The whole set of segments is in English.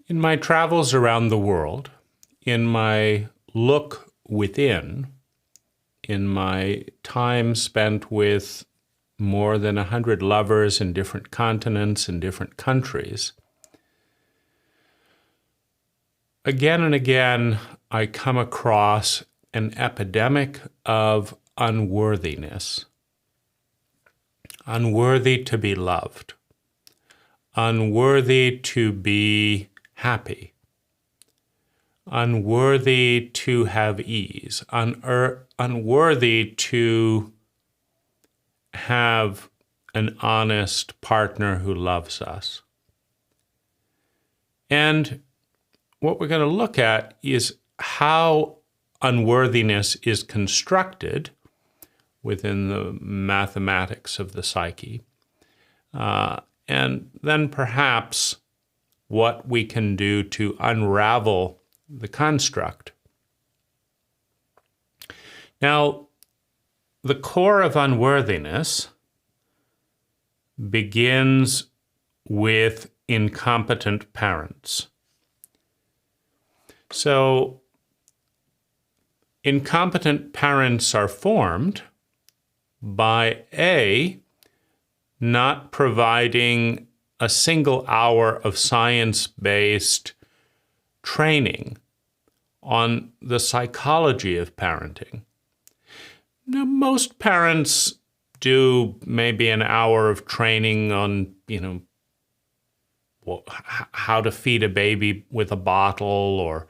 In my travels around the world, in my look within, in my time spent with more than 100 lovers in different continents and different countries, again and again, I come across an epidemic of unworthiness. Unworthy to be loved. Unworthy to be happy. Unworthy to have ease. Unworthy to have an honest partner who loves us. And what we're going to look at is how unworthiness is constructed within the mathematics of the psyche, and then perhaps what we can do to unravel the construct. Now, the core of unworthiness begins with incompetent parents. So, incompetent parents are formed by A, not providing a single hour of science-based training on the psychology of parenting. Now, most parents do maybe an hour of training on, how to feed a baby with a bottle, or,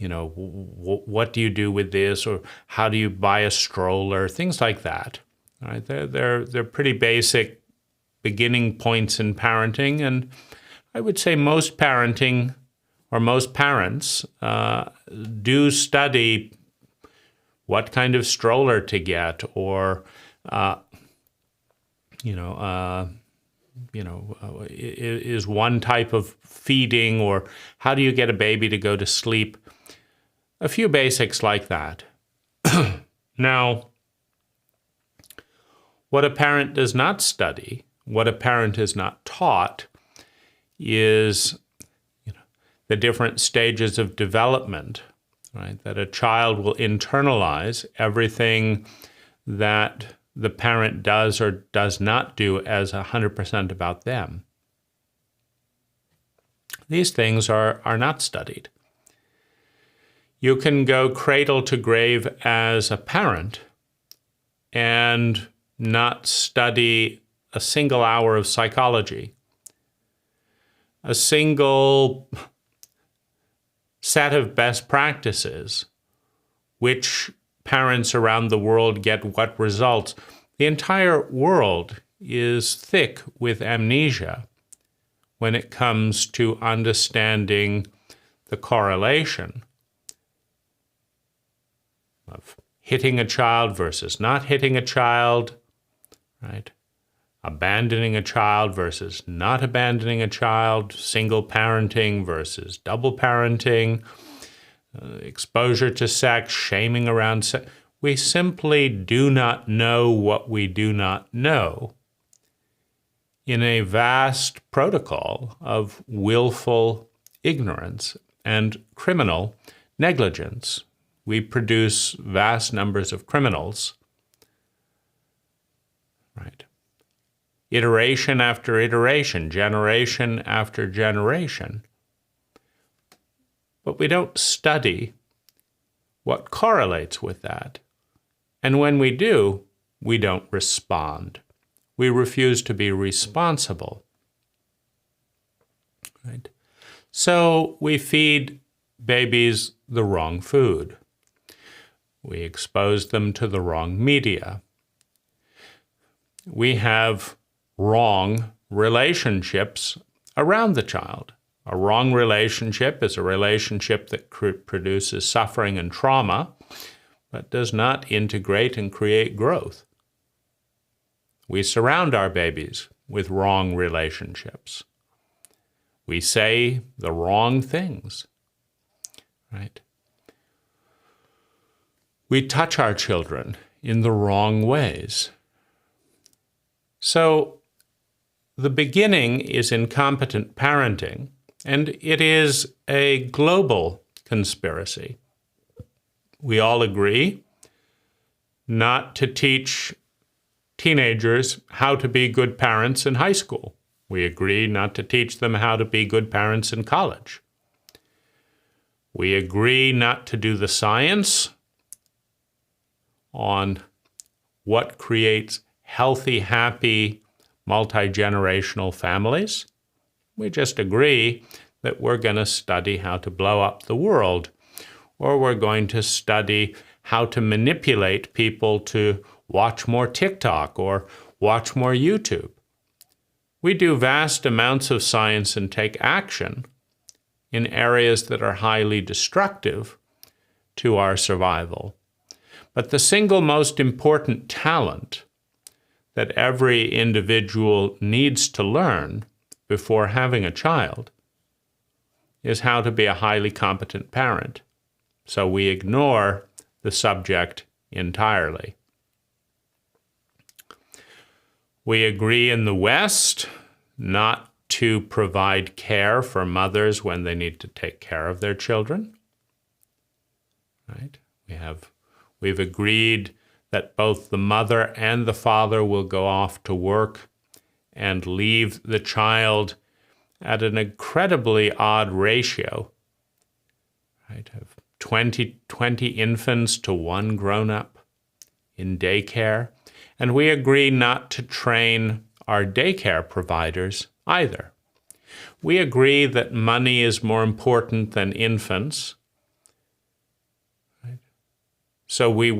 what do you do with this, or how do you buy a stroller, things like that. Right? They're pretty basic beginning points in parenting, and I would say most parenting, or most parents, do study what kind of stroller to get, or is one type of feeding, or how do you get a baby to go to sleep? A few basics like that. Now, what a parent does not study, what a parent is not taught, is the different stages of development, right? That a child will internalize everything that the parent does or does not do as 100% about them. These things are not studied. You can go cradle to grave as a parent and not study a single hour of psychology, a single set of best practices, which parents around the world get what results. The entire world is thick with amnesia when it comes to understanding the correlation of hitting a child versus not hitting a child, right? Abandoning a child versus not abandoning a child, single parenting versus double parenting, exposure to sex, shaming around sex. We simply do not know what we do not know in a vast protocol of willful ignorance and criminal negligence. We produce vast numbers of criminals, right? Iteration after iteration, generation after generation. But we don't study what correlates with that. And when we do, we don't respond. We refuse to be responsible. Right? So we feed babies the wrong food. We expose them to the wrong media. We have wrong relationships around the child. A wrong relationship is a relationship that produces suffering and trauma, but does not integrate and create growth. We surround our babies with wrong relationships. We say the wrong things, right? We touch our children in the wrong ways. So the beginning is incompetent parenting, And it is a global conspiracy. We all agree not to teach teenagers how to be good parents in high school. We agree not to teach them how to be good parents in college. We agree not to do the science on what creates healthy, happy, multi-generational families. We just agree that we're going to study how to blow up the world, or we're going to study how to manipulate people to watch more TikTok or watch more YouTube. We do vast amounts of science and take action in areas that are highly destructive to our survival. But the single most important talent that every individual needs to learn before having a child is how to be a highly competent parent. So we ignore the subject entirely. We agree in the West not to provide care for mothers when they need to take care of their children. Right? We've agreed that both the mother and the father will go off to work and leave the child at an incredibly odd ratio, right? Of 20 infants to one grown-up in daycare. And we agree not to train our daycare providers either. We agree that money is more important than infants. Right? So we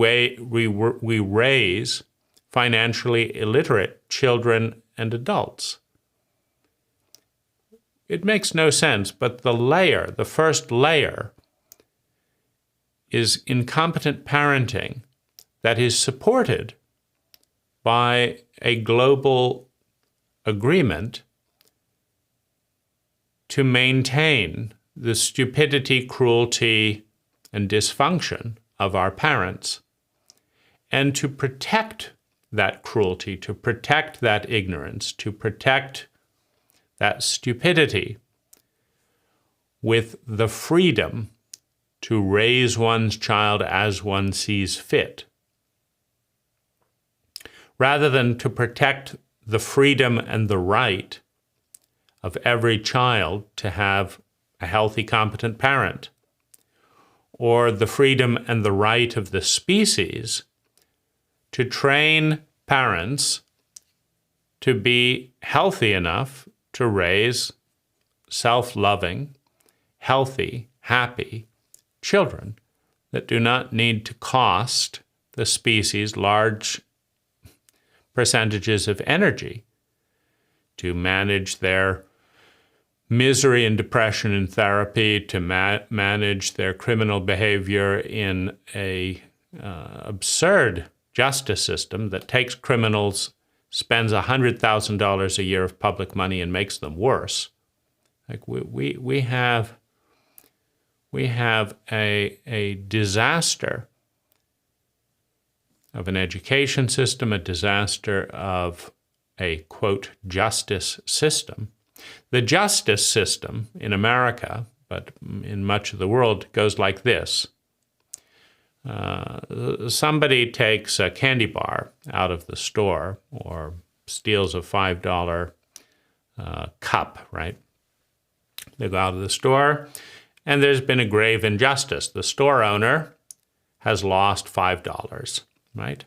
raise financially illiterate children and adults. It makes no sense, but the first layer, is incompetent parenting that is supported by a global agreement to maintain the stupidity, cruelty, and dysfunction of our parents, and to protect that cruelty, to protect that ignorance, to protect that stupidity with the freedom to raise one's child as one sees fit, rather than to protect the freedom and the right of every child to have a healthy, competent parent, or the freedom and the right of the species to train parents to be healthy enough to raise self-loving, healthy, happy children that do not need to cost the species large percentages of energy to manage their misery and depression in therapy, to manage their criminal behavior in a absurd justice system that takes criminals, spends $100,000 a year of public money and makes them worse. Like we have a disaster of an education system, a disaster of a, quote, justice system. The justice system in America, but in much of the world, goes like this. Somebody takes a candy bar out of the store or steals a $5 cup, right? They go out of the store, and there's been a grave injustice. The store owner has lost $5, right?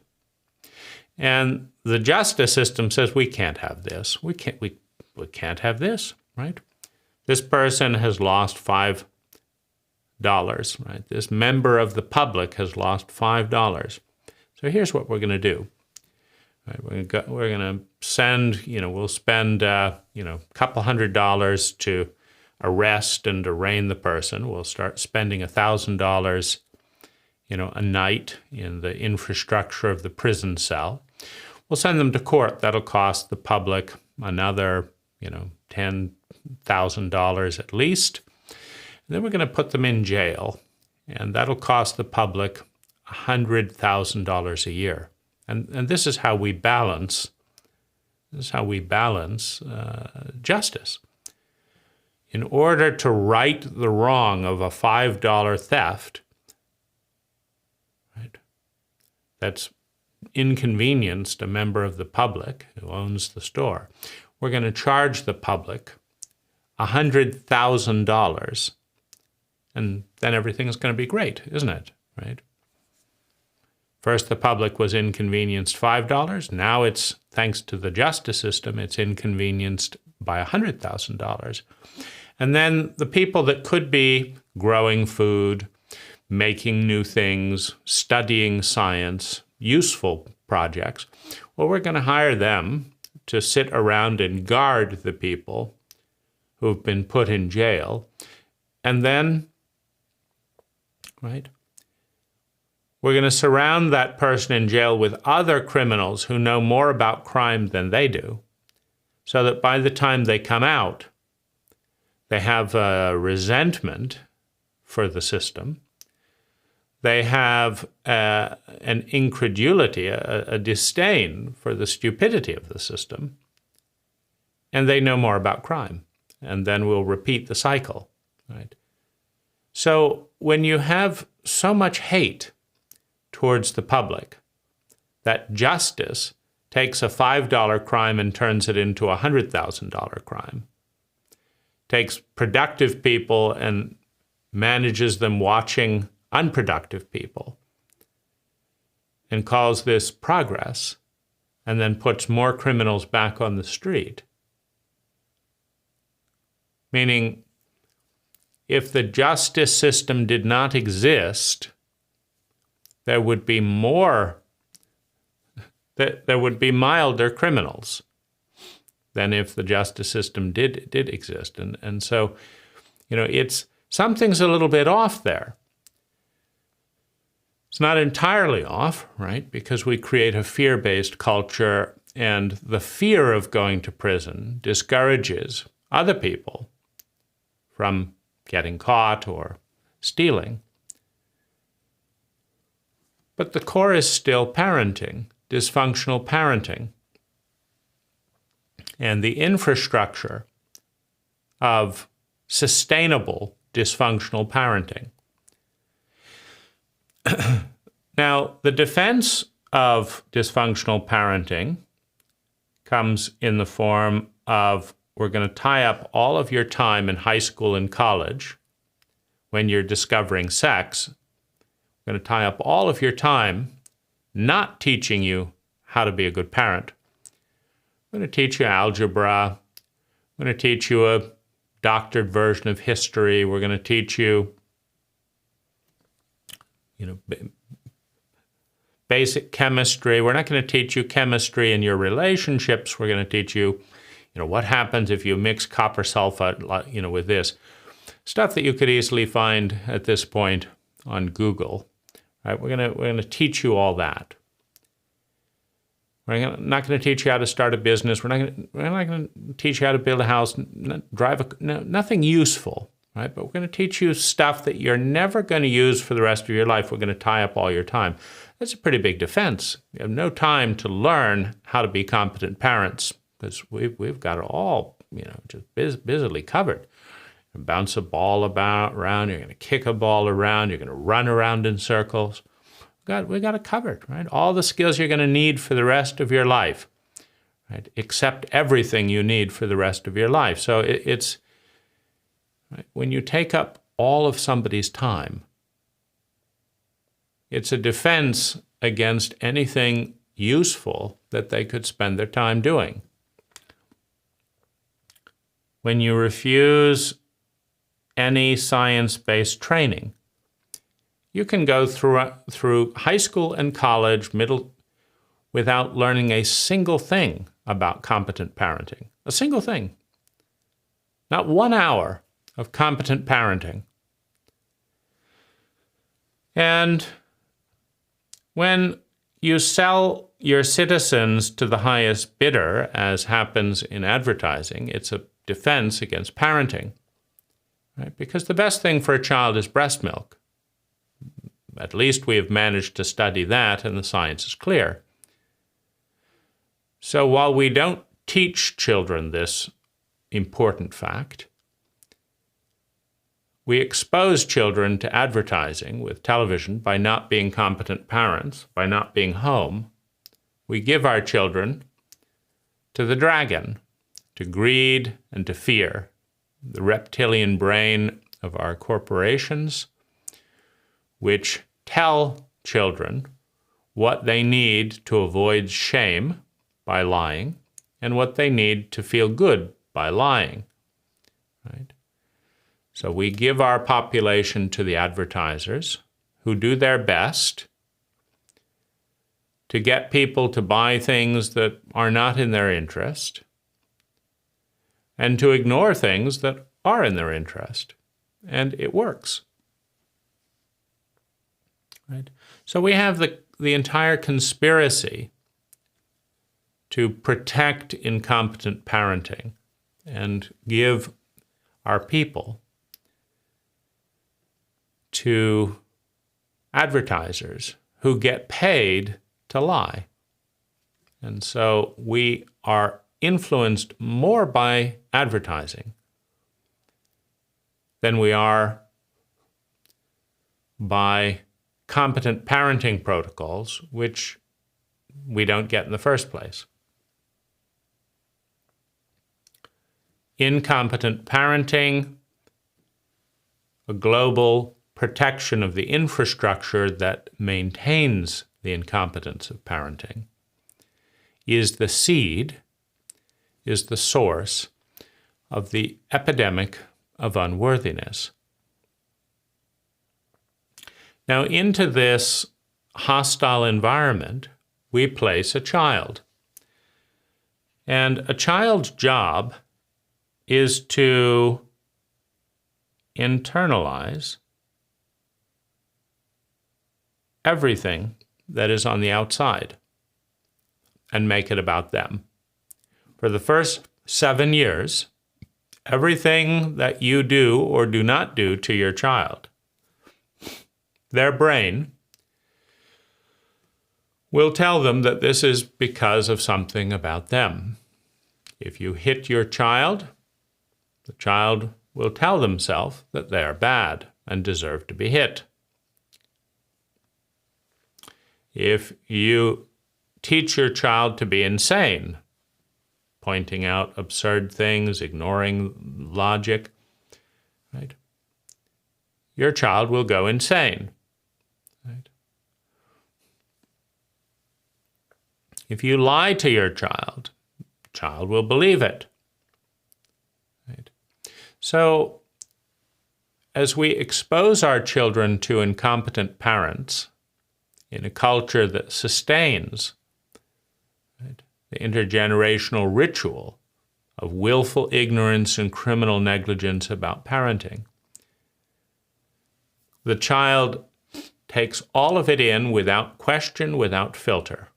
And the justice system says, we can't have this. We can't have this, right? This person has lost $5, right? This member of the public has lost $5. So here's what we're going to do. Right? We're going to send, we'll spend, a couple $100 to arrest and arraign the person. We'll start spending $1,000, a night in the infrastructure of the prison cell. We'll send them to court. That'll cost the public another, $10,000 at least. And then we're going to put them in jail, and that'll cost the public $100,000 a year. And this is how we balance. This is how we balance justice. in order to right the wrong of a $5 theft, right, that's inconvenienced a member of the public who owns the store, we're going to charge the public $100,000, and then everything's going to be great, isn't it? Right? First, the public was inconvenienced $5. Now it's, thanks to the justice system, it's inconvenienced by $100,000. And then the people that could be growing food, making new things, studying science, useful projects, well, we're going to hire them to sit around and guard the people who've been put in jail. And then, right, we're going to surround that person in jail with other criminals who know more about crime than they do, so that by the time they come out, they have a resentment for the system. They have an incredulity, a disdain for the stupidity of the system, and they know more about crime. And then we'll repeat the cycle, right? So when you have so much hate towards the public that justice takes a $5 crime and turns it into a $100,000 crime, takes productive people and manages them watching unproductive people, and calls this progress, and then puts more criminals back on the street. Meaning, if the justice system did not exist, there would be milder criminals than if the justice system did exist. And so, something's a little bit off there. It's not entirely off, right? Because we create a fear-based culture, and the fear of going to prison discourages other people from getting caught or stealing. But the core is still parenting, dysfunctional parenting. And the infrastructure of sustainable dysfunctional parenting. Now, the defense of dysfunctional parenting comes in the form of, we're going to tie up all of your time in high school and college when you're discovering sex. We're going to tie up all of your time not teaching you how to be a good parent. We're going to teach you algebra. We're going to teach you a doctored version of history. We're going to teach you, basic chemistry. We're not going to teach you chemistry in your relationships. We're going to teach you, what happens if you mix copper sulfate, with this. Stuff that you could easily find at this point on Google. Right? We're going to teach you all that. We're not going to teach you how to start a business. We're not going to teach you how to build a house, nothing useful, right? But we're going to teach you stuff that you're never going to use for the rest of your life. We're going to tie up all your time. That's a pretty big defense. You have no time to learn how to be competent parents because we've got it all, just busily covered. You bounce a ball around. You're going to kick a ball around. You're going to run around in circles. We got it covered, right? All the skills you're going to need for the rest of your life, right? Accept everything you need for the rest of your life. So it's right? When you take up all of somebody's time, it's a defense against anything useful that they could spend their time doing. When you refuse any science-based training, you can go through high school and college, without learning a single thing about competent parenting. A single thing. Not 1 hour of competent parenting. And when you sell your citizens to the highest bidder, as happens in advertising, it's a defense against parenting. Right? Because the best thing for a child is breast milk. At least we have managed to study that, and the science is clear. So while we don't teach children this important fact, we expose children to advertising with television by not being competent parents, by not being home. We give our children to the dragon, to greed and to fear, the reptilian brain of our corporations, which tell children what they need to avoid shame by lying and what they need to feel good by lying. Right? So we give our population to the advertisers who do their best to get people to buy things that are not in their interest and to ignore things that are in their interest. And it works. Right? So we have the entire conspiracy to protect incompetent parenting and give our people to advertisers who get paid to lie. And so we are influenced more by advertising than we are by competent parenting protocols, which we don't get in the first place. Incompetent parenting, a global protection of the infrastructure that maintains the incompetence of parenting, is the seed, is the source of the epidemic of unworthiness. Now, into this hostile environment, we place a child. And a child's job is to internalize everything that is on the outside and make it about them. For the first 7 years, everything that you do or do not do to your child, their brain will tell them that this is because of something about them. If you hit your child, the child will tell themselves that they are bad and deserve to be hit. If you teach your child to be insane, pointing out absurd things, ignoring logic, right? Your child will go insane. Right? If you lie to your child, the child will believe it. Right? So, as we expose our children to incompetent parents in a culture that sustains, right, the intergenerational ritual of willful ignorance and criminal negligence about parenting, the child takes all of it in without question, without filter.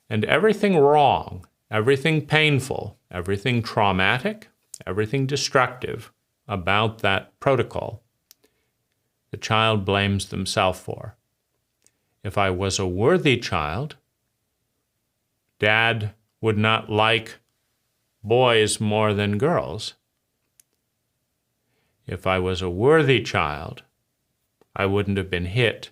And everything wrong, everything painful, everything traumatic, everything destructive about that protocol, the child blames themselves for. If I was a worthy child, Dad would not like boys more than girls. If I was a worthy child, I wouldn't have been hit.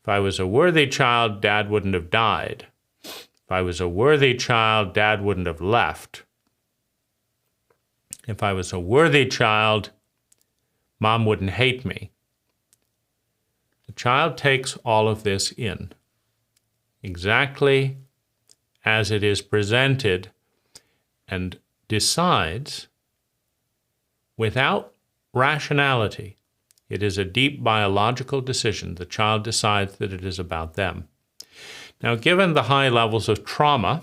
If I was a worthy child, Dad wouldn't have died. If I was a worthy child, Dad wouldn't have left. If I was a worthy child, Mom wouldn't hate me. The child takes all of this in, exactly as it is presented, and decides without rationality. It is a deep biological decision. The child decides that it is about them. Now, given the high levels of trauma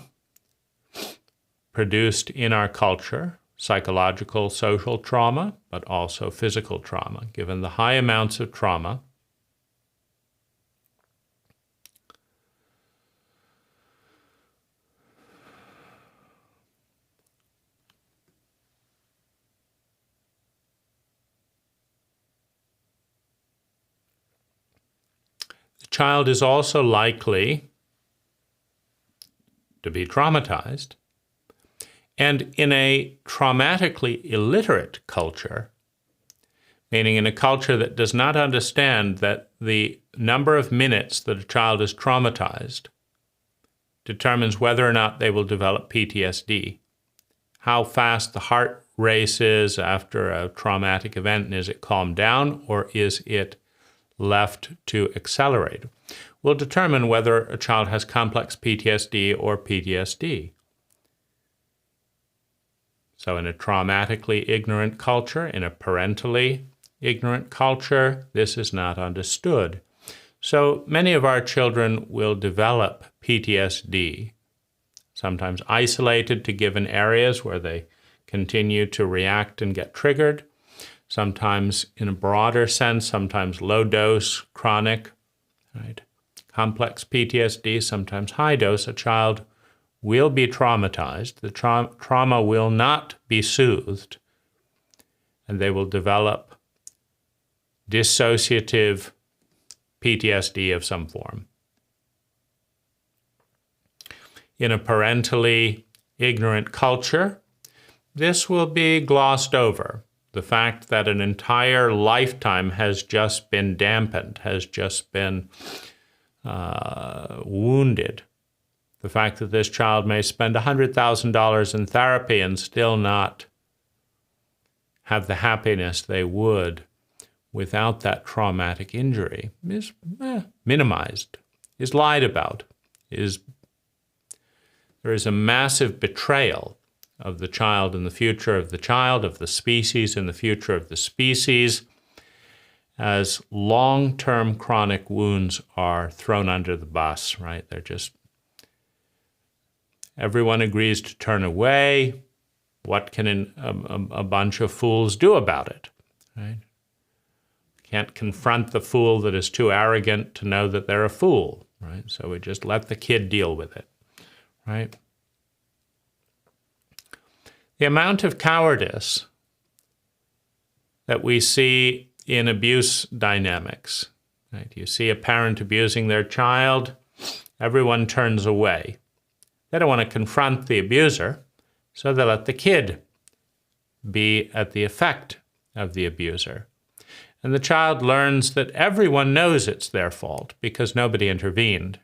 produced in our culture, psychological, social trauma, but also physical trauma, given the high amounts of trauma, the child is also likely to be traumatized. And in a traumatically illiterate culture, meaning in a culture that does not understand that the number of minutes that a child is traumatized determines whether or not they will develop PTSD. How fast the heart races after a traumatic event, and is it calmed down or is it left to accelerate, will determine whether a child has complex PTSD or PTSD. So in a traumatically ignorant culture, in a parentally ignorant culture, this is not understood. So many of our children will develop PTSD, sometimes isolated to given areas where they continue to react and get triggered, sometimes in a broader sense, sometimes low dose, chronic, right? Complex PTSD, sometimes high dose. A child will be traumatized. The trauma will not be soothed, and they will develop dissociative PTSD of some form. In a parentally ignorant culture, this will be glossed over. The fact that an entire lifetime has just been dampened, has just been wounded. The fact that this child may spend $100,000 in therapy and still not have the happiness they would without that traumatic injury is minimized, is lied about, there is a massive betrayal of the child and the future of the child, of the species and the future of the species, as long-term chronic wounds are thrown under the bus, right? They're just, everyone agrees to turn away. What can a bunch of fools do about it, right? Can't confront the fool that is too arrogant to know that they're a fool, right? So we just let the kid deal with it, right? The amount of cowardice that we see in abuse dynamics, right? You see a parent abusing their child, everyone turns away. They don't want to confront the abuser, so they let the kid be at the effect of the abuser. And the child learns that everyone knows it's their fault because nobody intervened.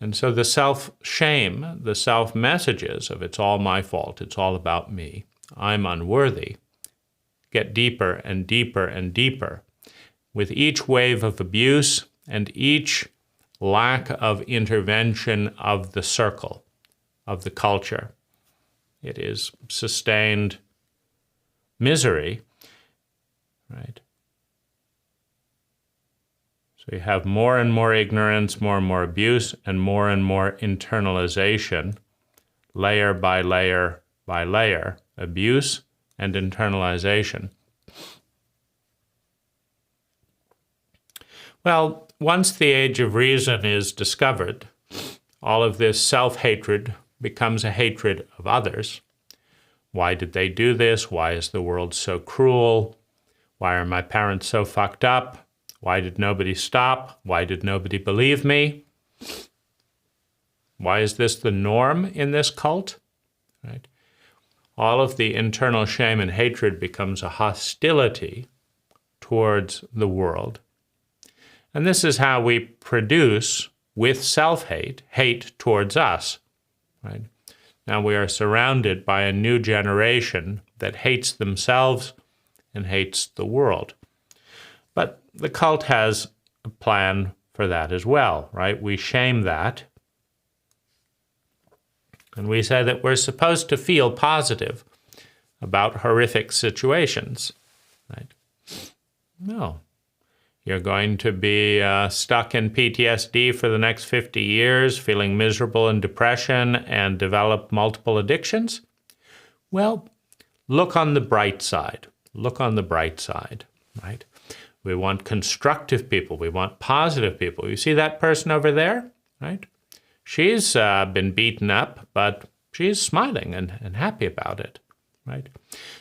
And so the self-shame, the self-messages of it's all my fault, it's all about me, I'm unworthy, get deeper and deeper and deeper. With each wave of abuse and each lack of intervention of the circle, of the culture, it is sustained misery, right? So you have more and more ignorance, more and more abuse, and more internalization, layer by layer by layer, abuse and internalization. Well, once the age of reason is discovered, all of this self-hatred becomes a hatred of others. Why did they do this? Why is the world so cruel? Why are my parents so fucked up? Why did nobody stop? Why did nobody believe me? Why is this the norm in this cult? Right? All of the internal shame and hatred becomes a hostility towards the world. And this is how we produce, with self-hate, hate towards us. Right? Now we are surrounded by a new generation that hates themselves and hates the world. But the cult has a plan for that as well, right? We shame that. And we say that we're supposed to feel positive about horrific situations, right? No. You're going to be stuck in PTSD for the next 50 years, feeling miserable in depression and develop multiple addictions? Well, look on the bright side. Look on the bright side, right? We want constructive people. We want positive people. You see that person over there, right? She's been beaten up, but she's smiling and happy about it, right?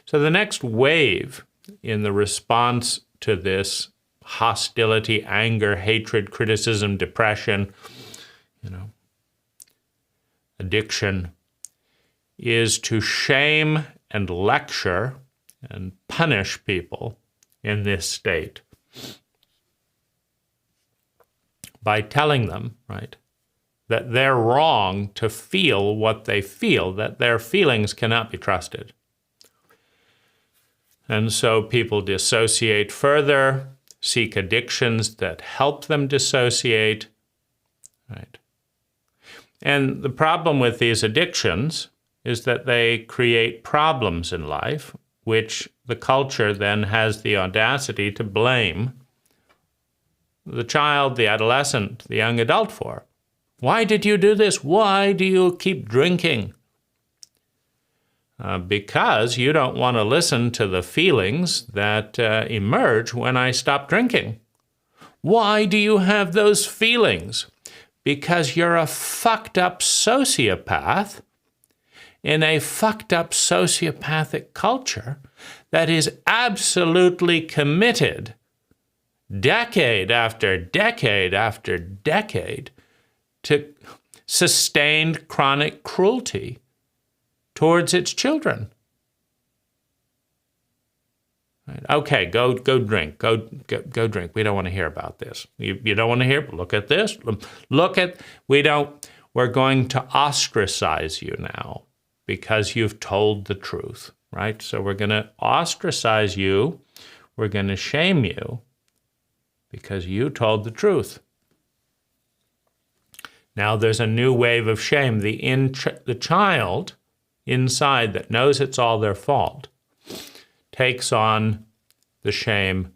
So the next wave in the response to this hostility, anger, hatred, criticism, depression, addiction, is to shame and lecture and punish people in this state by telling them, right, that they're wrong to feel what they feel, that their feelings cannot be trusted. And so people dissociate further, seek addictions that help them dissociate, right? And the problem with these addictions is that they create problems in life, which the culture then has the audacity to blame the child, the adolescent, the young adult for. Why did you do this? Why do you keep drinking? Because you don't want to listen to the feelings that emerge when I stop drinking. Why do you have those feelings? Because you're a fucked up sociopath in a fucked up sociopathic culture that is absolutely committed decade after decade after decade to sustained chronic cruelty towards its children. Right. Okay, go drink. Go drink. We don't want to hear about this. You don't want to hear? Look at this. We're going to ostracize you now because you've told the truth, right? So we're going to ostracize you. We're going to shame you because you told the truth. Now there's a new wave of shame. The child inside that knows it's all their fault takes on the shame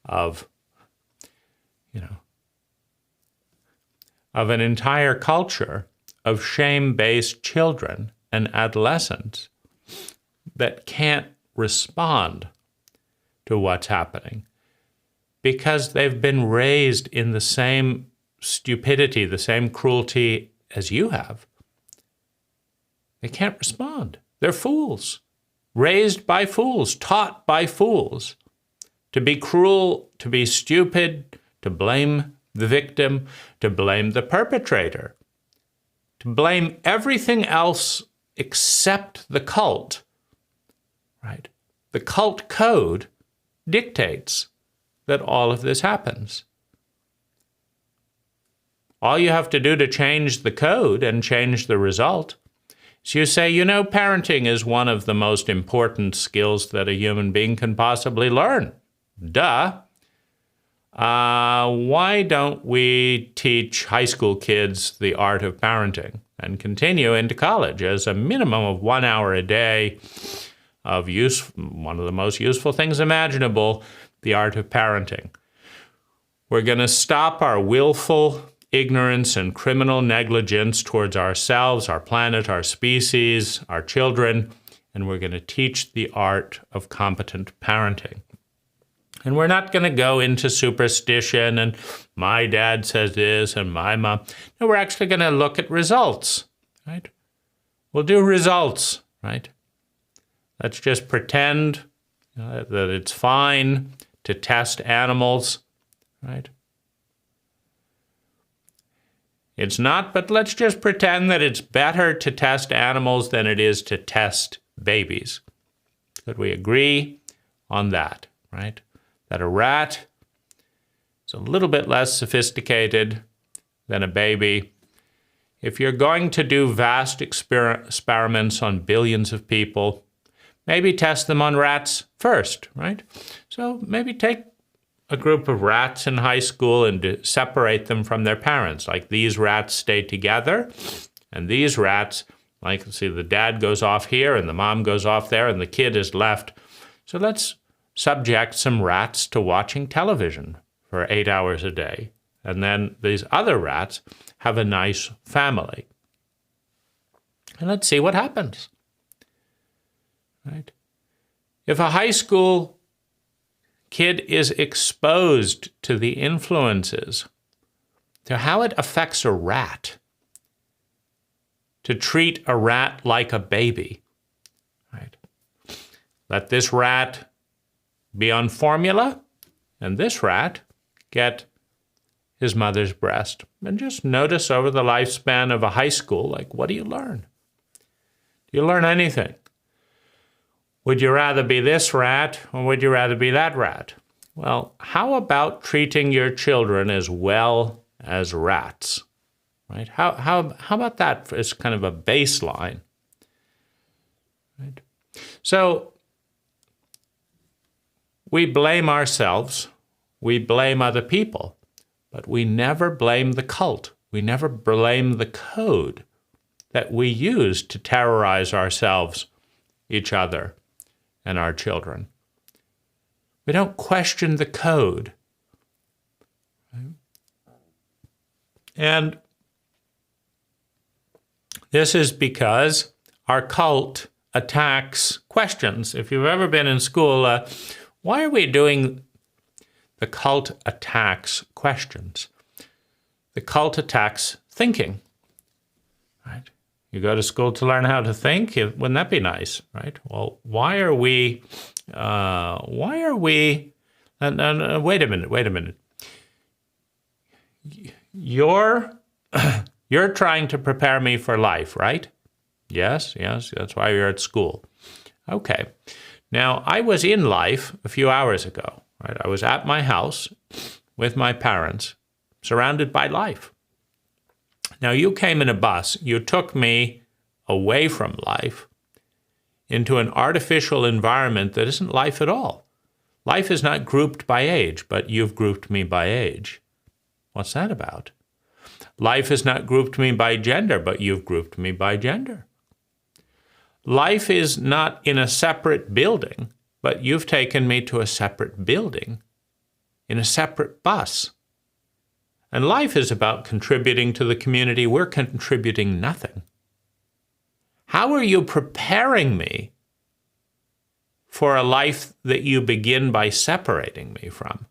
of an entire culture of shame-based children and adolescents that can't respond to what's happening because they've been raised in the same stupidity, the same cruelty as you have. They can't respond. They're fools, raised by fools, taught by fools to be cruel, to be stupid, to blame the victim, to blame the perpetrator, to blame everything else except the cult, right? The cult code dictates that all of this happens. All you have to do to change the code and change the result is you say, parenting is one of the most important skills that a human being can possibly learn. Duh. Why don't we teach high school kids the art of parenting and continue into college as a minimum of 1 hour a day of use, one of the most useful things imaginable, the art of parenting. We're going to stop our willful ignorance and criminal negligence towards ourselves, our planet, our species, our children, and we're going to teach the art of competent parenting. And we're not going to go into superstition and my dad says this and my mom. No, we're actually going to look at results, right? We'll do results, right? Let's just pretend that it's fine to test animals, right? It's not, but let's just pretend that it's better to test animals than it is to test babies. Could we agree on that, right? That a rat is a little bit less sophisticated than a baby. If you're going to do vast experiments on billions of people, maybe test them on rats first, right? So maybe take a group of rats in high school and separate them from their parents. Like these rats stay together, and these rats, like see the dad goes off here and the mom goes off there and the kid is left. So let's subject some rats to watching television for 8 hours a day. And then these other rats have a nice family. And let's see what happens. Right? If a high school kid is exposed to the influences, to how it affects a rat, to treat a rat like a baby, right? Let this rat be on formula, and this rat get his mother's breast. And just notice over the lifespan of a high school, like, what do you learn? Do you learn anything? Would you rather be this rat or would you rather be that rat? Well, how about treating your children as well as rats? Right? How about that as kind of a baseline? Right? So we blame ourselves, we blame other people, but we never blame the cult. We never blame the code that we use to terrorize ourselves, each other, and our children. We don't question the code. Right? And this is because our cult attacks questions. If you've ever been in school, why are we doing the cult attacks questions? The cult attacks thinking. Right? You go to school to learn how to think. Wouldn't that be nice, right? Well, why are we? Wait a minute. You're trying to prepare me for life, right? Yes, that's why you're at school. Okay. Now, I was in life a few hours ago, right? I was at my house with my parents, surrounded by life. Now, you came in a bus. You took me away from life into an artificial environment that isn't life at all. Life is not grouped by age, but you've grouped me by age. What's that about? Life has not grouped me by gender, but you've grouped me by gender. Life is not in a separate building, but you've taken me to a separate building in a separate bus. And life is about contributing to the community. We're contributing nothing. How are you preparing me for a life that you begin by separating me from?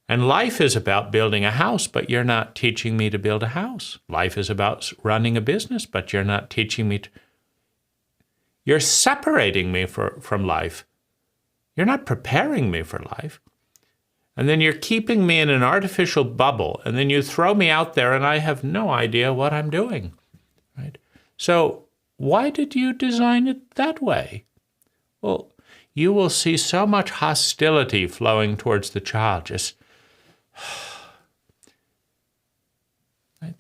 And life is about building a house, but you're not teaching me to build a house. Life is about running a business, but you're not teaching me to. You're separating me from life. You're not preparing me for life. And then you're keeping me in an artificial bubble, and then you throw me out there and I have no idea what I'm doing. Right? So why did you design it that way? Well, you will see so much hostility flowing towards the child.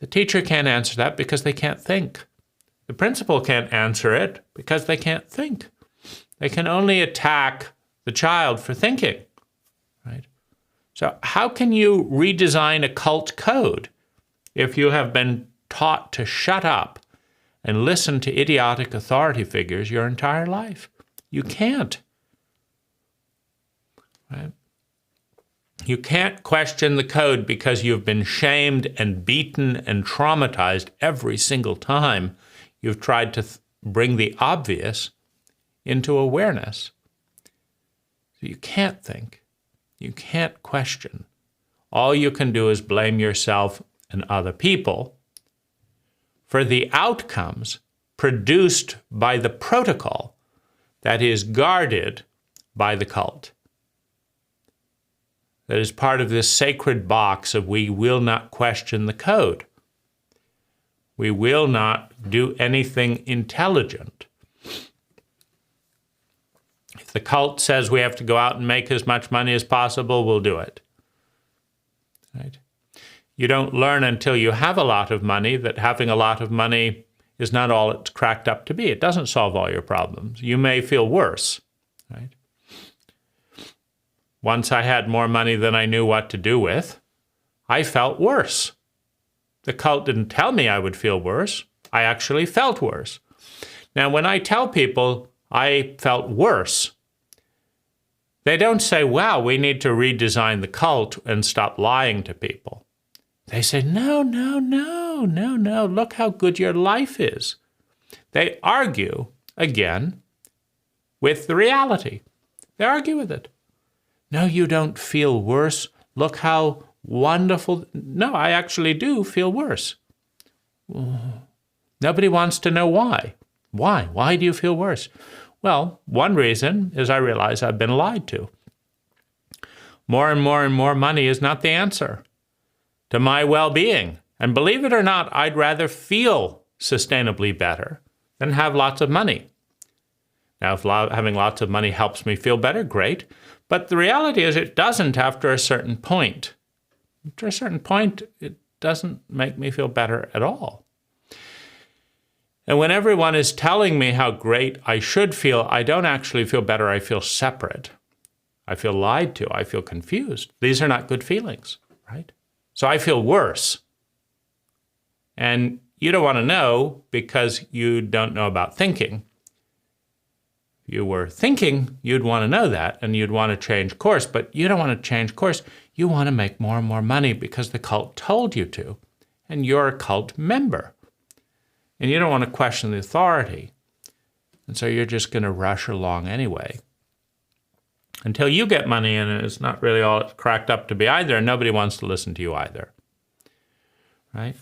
The teacher can't answer that because they can't think. The principal can't answer it because they can't think. They can only attack the child for thinking. Right? So how can you redesign a cult code if you have been taught to shut up and listen to idiotic authority figures your entire life? You can't. Right? You can't question the code because you've been shamed and beaten and traumatized every single time you've tried to bring the obvious into awareness. So you can't think. You can't question. All you can do is blame yourself and other people for the outcomes produced by the protocol that is guarded by the cult. That is part of this sacred box of we will not question the code. We will not do anything intelligent. If the cult says we have to go out and make as much money as possible, we'll do it. Right? You don't learn until you have a lot of money that having a lot of money is not all it's cracked up to be. It doesn't solve all your problems. You may feel worse. Right? Once I had more money than I knew what to do with, I felt worse. The cult didn't tell me I would feel worse. I actually felt worse. Now, when I tell people I felt worse, they don't say, wow, we need to redesign the cult and stop lying to people. They say, no, look how good your life is. They argue, again, with the reality. They argue with it. No, you don't feel worse. Look how wonderful. No, I actually do feel worse. Nobody wants to know why. Why? Why do you feel worse? Well, one reason is I realize I've been lied to. More and more money is not the answer to my well-being. And believe it or not, I'd rather feel sustainably better than have lots of money. Now, if having lots of money helps me feel better, great. But the reality is it doesn't after a certain point. After a certain point, it doesn't make me feel better at all. And when everyone is telling me how great I should feel, I don't actually feel better. I feel separate. I feel lied to. I feel confused. These are not good feelings, right? So I feel worse. And you don't want to know because you don't know about thinking. If you were thinking, you'd want to know that and you'd want to change course, but you don't want to change course. You want to make more and more money because the cult told you to, and you're a cult member. And you don't want to question the authority. And so you're just going to rush along anyway. Until you get money and it's not really all it's cracked up to be either, and nobody wants to listen to you either. Right?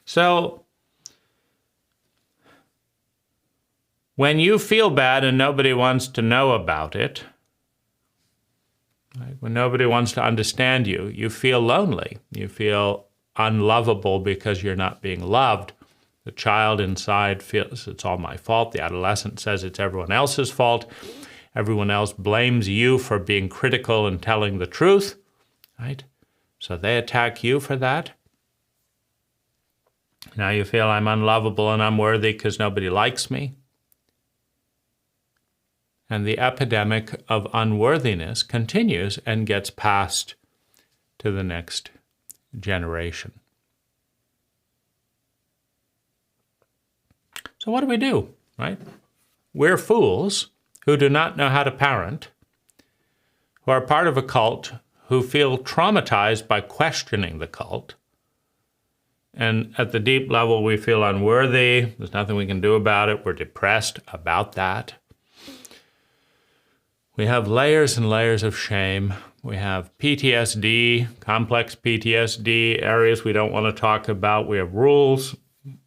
So when you feel bad and nobody wants to know about it, right, when nobody wants to understand you, you feel lonely. You feel unlovable because you're not being loved. The child inside feels it's all my fault. The adolescent says it's everyone else's fault. Everyone else blames you for being critical and telling the truth, right? So they attack you for that. Now you feel I'm unlovable and unworthy because nobody likes me. And the epidemic of unworthiness continues and gets passed to the next generation. So what do we do, right? We're fools who do not know how to parent, who are part of a cult, who feel traumatized by questioning the cult. And at the deep level, we feel unworthy. There's nothing we can do about it. We're depressed about that. We have layers and layers of shame. We have PTSD, complex PTSD, areas we don't want to talk about. We have rules.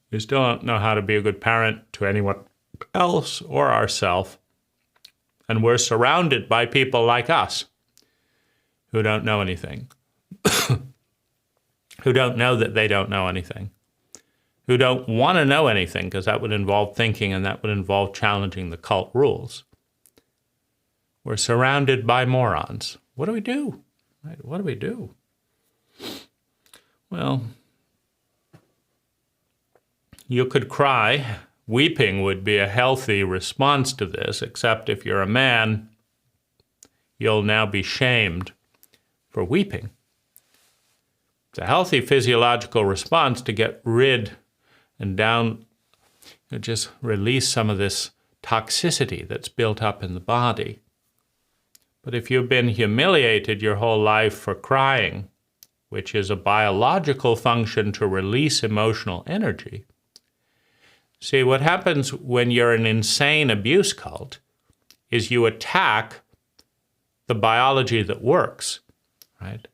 We still don't know how to be a good parent to anyone else or ourselves. And we're surrounded by people like us who don't know anything, who don't know that they don't know anything, who don't want to know anything because that would involve thinking and that would involve challenging the cult rules. We're surrounded by morons. What do we do? Right? What do we do? Well, you could cry. Weeping would be a healthy response to this, except if you're a man, you'll now be shamed for weeping. It's a healthy physiological response to get rid and just release some of this toxicity that's built up in the body. But if you've been humiliated your whole life for crying, which is a biological function to release emotional energy, see, what happens when you're an insane abuse cult is you attack the biology that works, right?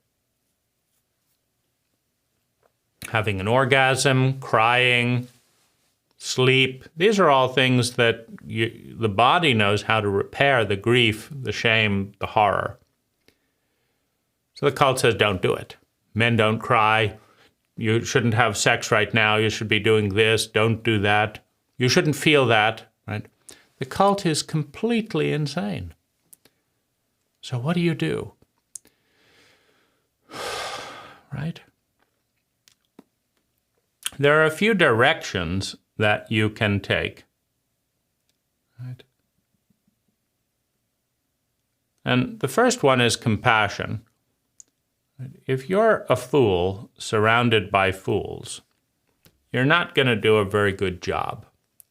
Having an orgasm, crying, sleep, these are all things that the body knows how to repair: the grief, the shame, the horror. So the cult says, don't do it. Men don't cry. You shouldn't have sex right now. You should be doing this. Don't do that. You shouldn't feel that, right? The cult is completely insane. So what do? Right? There are a few directions that you can take. Right? And the first one is compassion. If you're a fool surrounded by fools, you're not going to do a very good job.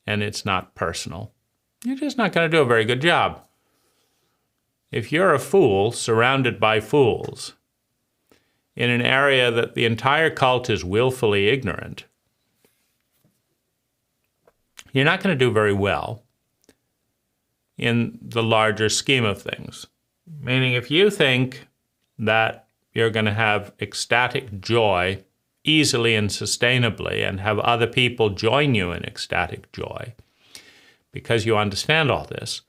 And it's not personal. You're just not going to do a very good job. If you're a fool surrounded by fools in an area that the entire cult is willfully ignorant, you're not going to do very well in the larger scheme of things. Meaning, if you think that you're going to have ecstatic joy easily and sustainably and have other people join you in ecstatic joy because you understand all this,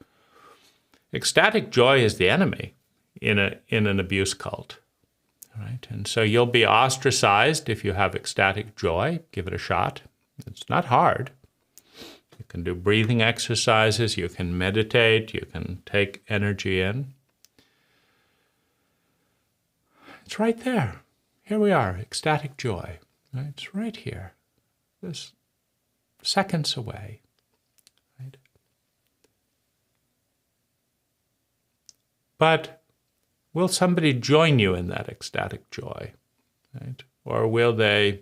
ecstatic joy is the enemy in an abuse cult. Right? And so you'll be ostracized if you have ecstatic joy. Give it a shot. It's not hard. You can do breathing exercises, you can meditate, you can take energy in. It's right there. Here we are, ecstatic joy. Right? It's right here. Just seconds away. Right? But will somebody join you in that ecstatic joy? Right? Or will they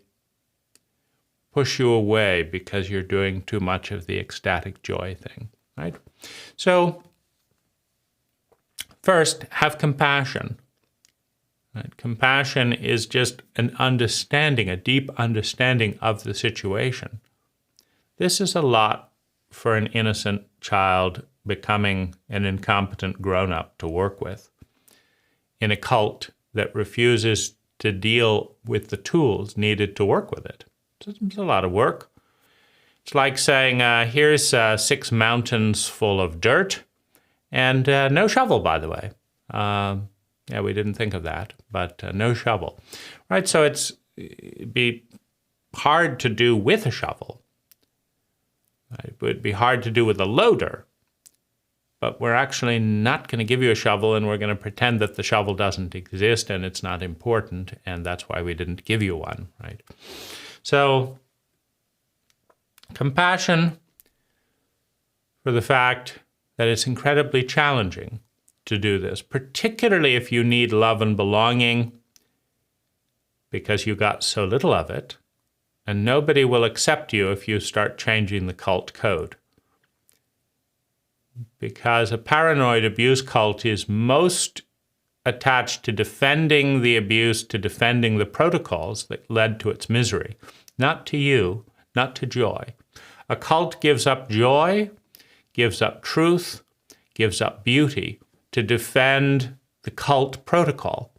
push you away because you're doing too much of the ecstatic joy thing? Right? So, first, have compassion. Right? Compassion is just an understanding, a deep understanding of the situation. This is a lot for an innocent child becoming an incompetent grown-up to work with in a cult that refuses to deal with the tools needed to work with it. It's a lot of work. It's like saying, here's 6 mountains full of dirt and no shovel, by the way. Yeah, we didn't think of that, but no shovel, right? So it'd be hard to do with a shovel. It would be hard to do with a loader, but we're actually not going to give you a shovel, and we're going to pretend that the shovel doesn't exist and it's not important, and that's why we didn't give you one, right? So compassion for the fact that it's incredibly challenging to do this, particularly if you need love and belonging because you got so little of it, and nobody will accept you if you start changing the cult code. Because a paranoid abuse cult is most attached to defending the abuse, to defending the protocols that led to its misery, not to you, not to joy. A cult gives up joy, gives up truth, gives up beauty to defend the cult protocol.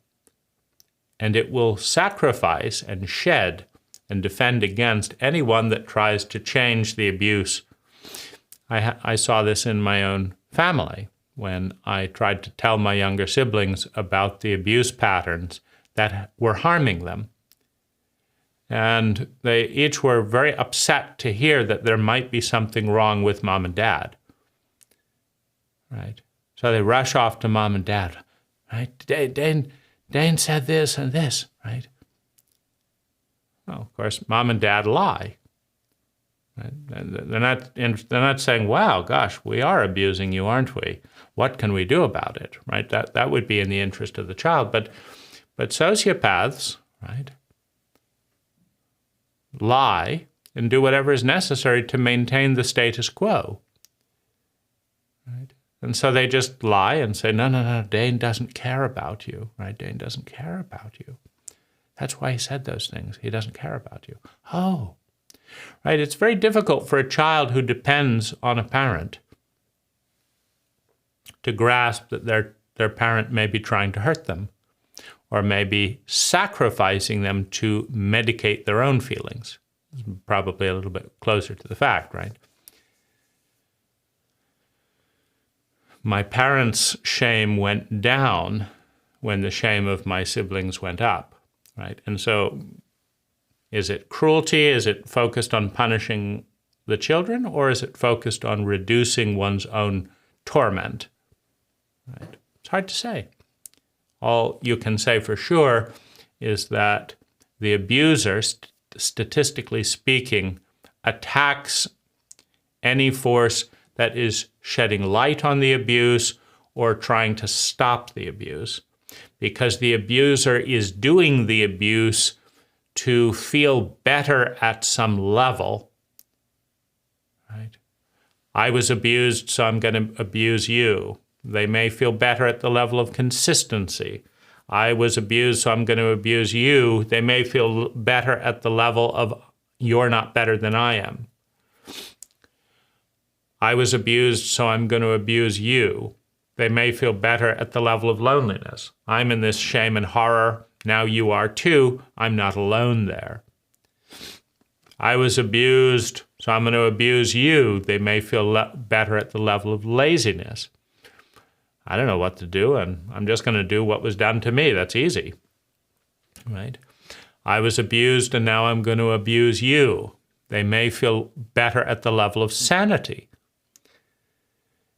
And it will sacrifice and shed and defend against anyone that tries to change the abuse. I saw this in my own family when I tried to tell my younger siblings about the abuse patterns that were harming them. And they each were very upset to hear that there might be something wrong with mom and dad. Right? So they rush off to mom and dad. Right? Dane said this and this, right? Well, of course, mom and dad lie. Right? They're not saying, wow, gosh, we are abusing you, aren't we? What can we do about it? Right? That would be in the interest of the child. But sociopaths, right, lie and do whatever is necessary to maintain the status quo. Right? And so they just lie and say, no, Dane doesn't care about you, right? Dane doesn't care about you. That's why he said those things. He doesn't care about you. Oh, right? It's very difficult for a child who depends on a parent to grasp that their parent may be trying to hurt them or may be sacrificing them to medicate their own feelings. It's probably a little bit closer to the fact, right? My parents' shame went down when the shame of my siblings went up, right? And so is it cruelty? Is it focused on punishing the children, or is it focused on reducing one's own torment? Right? It's hard to say. All you can say for sure is that the abuser, statistically speaking, attacks any force that is shedding light on the abuse or trying to stop the abuse, because the abuser is doing the abuse to feel better at some level. Right? I was abused, so I'm going to abuse you. They may feel better at the level of consistency. I was abused, so I'm going to abuse you. They may feel better at the level of you're not better than I am. I was abused, so I'm going to abuse you. They may feel better at the level of loneliness. I'm in this shame and horror. Now you are too. I'm not alone there. I was abused, so I'm going to abuse you. They may feel better at the level of laziness. I don't know what to do, and I'm just going to do what was done to me. That's easy, right? I was abused, and now I'm going to abuse you. They may feel better at the level of sanity.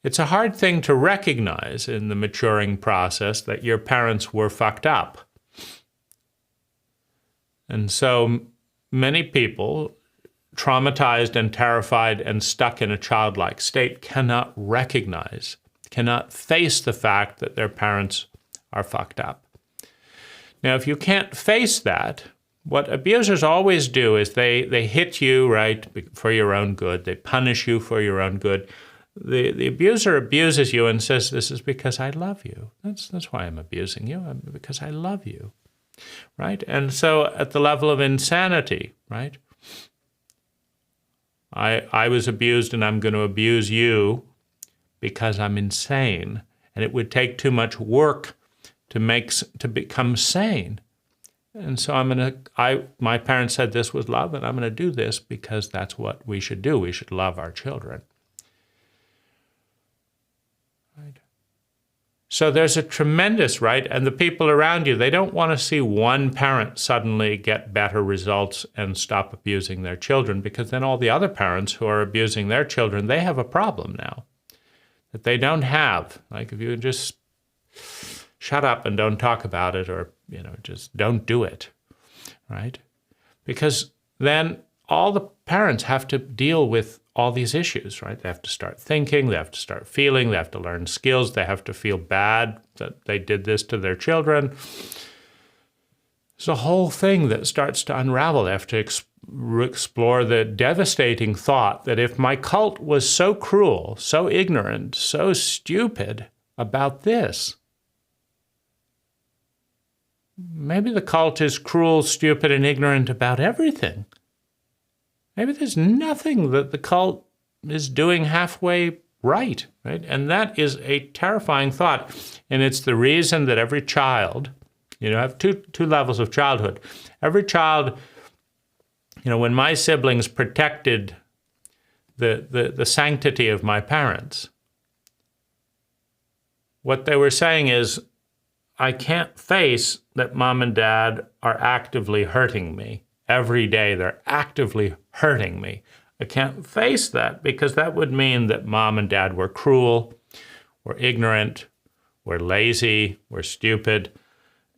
It's a hard thing to recognize in the maturing process that your parents were fucked up. And so many people, traumatized and terrified and stuck in a childlike state, cannot recognize, cannot face the fact that their parents are fucked up. Now, if you can't face that, what abusers always do is they hit you, right, for your own good. They punish you for your own good. The abuser abuses you and says, this is because I love you. That's why I'm abusing you, because I love you, right? And so at the level of insanity, right, I was abused and I'm going to abuse you because I'm insane. And it would take too much work to become sane. And so my parents said this was love, and I'm going to do this because that's what we should do. We should love our children. Right? So there's a tremendous, right? And the people around you, they don't want to see one parent suddenly get better results and stop abusing their children, because then all the other parents who are abusing their children, they have a problem now that they don't have. Like if you just shut up and don't talk about it, or just don't do it, right? Because then all the parents have to deal with all these issues, right? They have to start thinking, they have to start feeling, they have to learn skills, they have to feel bad that they did this to their children. It's a whole thing that starts to unravel. They have to explore the devastating thought that if my cult was so cruel, so ignorant, so stupid about this, maybe the cult is cruel, stupid, and ignorant about everything. Maybe there's nothing that the cult is doing halfway right? And that is a terrifying thought. And it's the reason that every child, I have two levels of childhood. Every child, when my siblings protected the sanctity of my parents, what they were saying is, I can't face that mom and dad are actively hurting me. Every day they're actively hurting me. I can't face that because that would mean that mom and dad were cruel, were ignorant, were lazy, were stupid.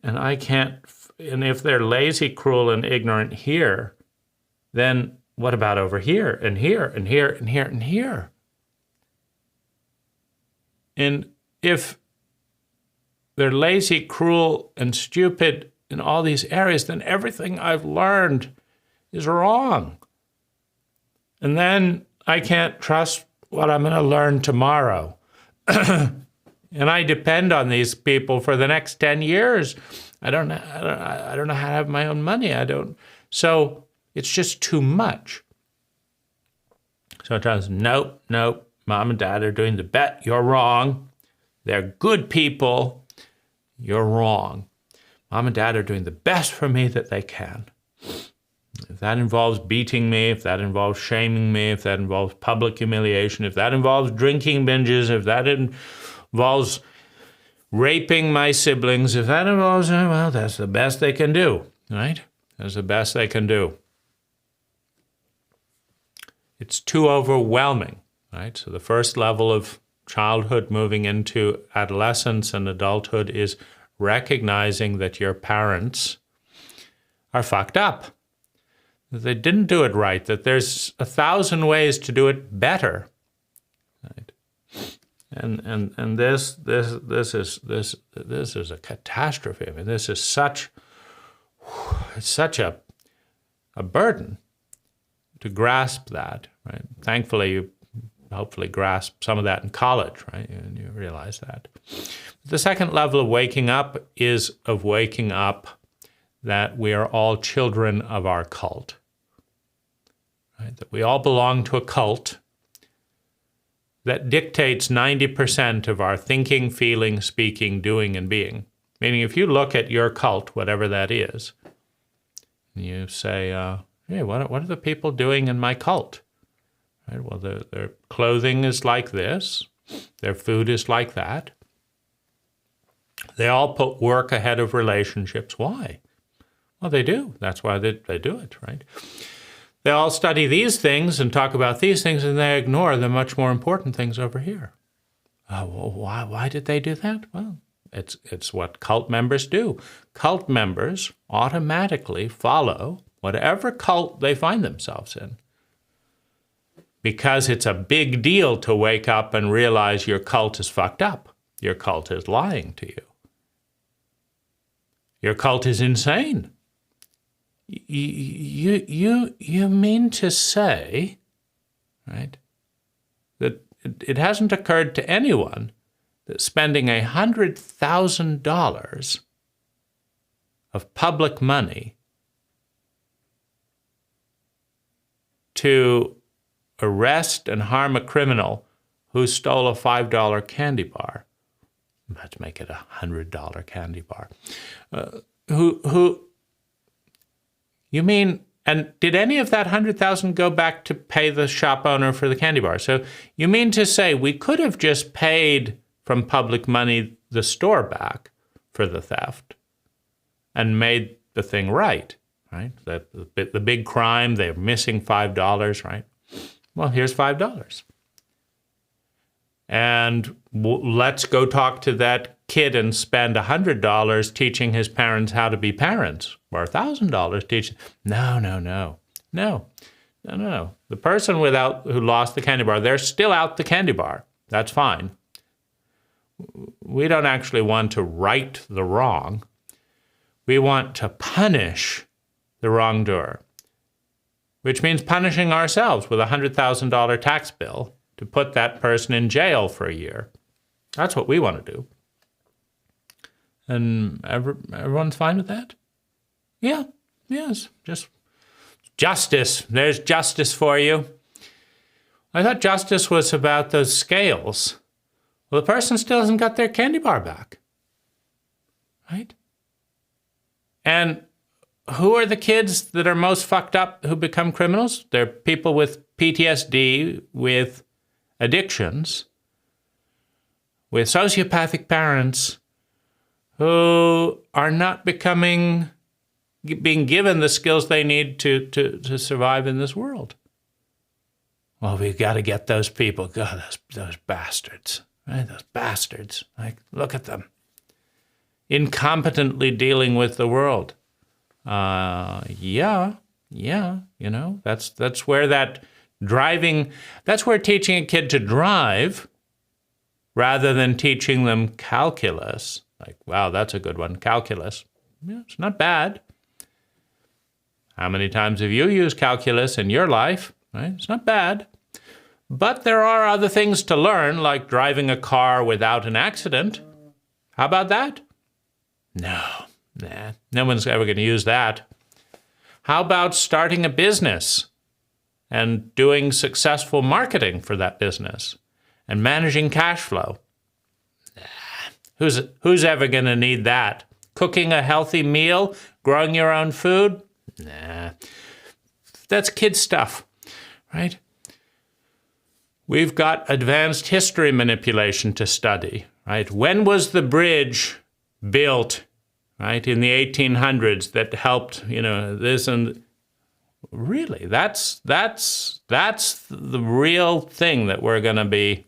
And I can't, and if they're lazy, cruel, and ignorant here, then what about over here and here and here and here and here? And if they're lazy, cruel, and stupid in all these areas, then everything I've learned is wrong. And then I can't trust what I'm going to learn tomorrow. And I depend on these people for the next 10 years. I don't know how to have my own money. So it's just too much. So it tells, nope, mom and dad are doing the best. You're wrong. They're good people. You're wrong. Mom and dad are doing the best for me that they can. If that involves beating me, if that involves shaming me, if that involves public humiliation, if that involves drinking binges, if that involves raping my siblings, if that involves, well, that's the best they can do, right? That's the best they can do. It's too overwhelming, right? So the first level of childhood moving into adolescence and adulthood is recognizing that your parents are fucked up, that they didn't do it right, that there's 1,000 ways to do it better, right? And this is a catastrophe. I mean, this is such a burden to grasp that, right? Thankfully, you hopefully grasp some of that in college, right? And you realize that. The second level of waking up is of waking up that we are all children of our cult, right? That we all belong to a cult that dictates 90% of our thinking, feeling, speaking, doing, and being. Meaning if you look at your cult, whatever that is, and you say, hey, what are the people doing in my cult? Right? Well, their clothing is like this. Their food is like that. They all put work ahead of relationships. Why? Well, they do. That's why they do it, right? They all study these things and talk about these things, and they ignore the much more important things over here. Well, why did they do that? Well, it's what cult members do. Cult members automatically follow whatever cult they find themselves in, because it's a big deal to wake up and realize your cult is fucked up. Your cult is lying to you. Your cult is insane. You mean to say, right, that it hasn't occurred to anyone that spending $100,000 of public money to arrest and harm a criminal who stole a $5 candy bar, let's make it a $100 candy bar, you mean, and did any of that $100,000 go back to pay the shop owner for the candy bar? So you mean to say we could have just paid from public money the store back for the theft and made the thing right? The big crime, they're missing $5, right? Well, here's $5. And let's go talk to that kid and spend $100 teaching his parents how to be parents, or $1,000 teaching. No. The person who lost the candy bar, they're still out the candy bar. That's fine. We don't actually want to right the wrong. We want to punish the wrongdoer, which means punishing ourselves with a $100,000 tax bill to put that person in jail for a year. That's what we want to do. And everyone's fine with that? Yeah, yes, just justice. There's justice for you. I thought justice was about those scales. Well, the person still hasn't got their candy bar back, right? And who are the kids that are most fucked up who become criminals? They're people with PTSD, with addictions, with sociopathic parents who are not being given the skills they need to survive in this world. Well, we've got to get those people. God, those bastards, right? Those bastards. Like, look at them. Incompetently dealing with the world. Yeah, that's where that driving, that's where teaching a kid to drive rather than teaching them calculus. Like, wow, that's a good one, calculus. Yeah, it's not bad. How many times have you used calculus in your life? Right? It's not bad. But there are other things to learn, like driving a car without an accident. How about that? No one's ever going to use that. How about starting a business and doing successful marketing for that business and managing cash flow? Who's ever going to need that? Cooking a healthy meal, growing your own food? That's kid stuff, right? We've got advanced history manipulation to study, right? When was the bridge built, right, in the 1800s that helped, this and really, that's the real thing that we're going to be,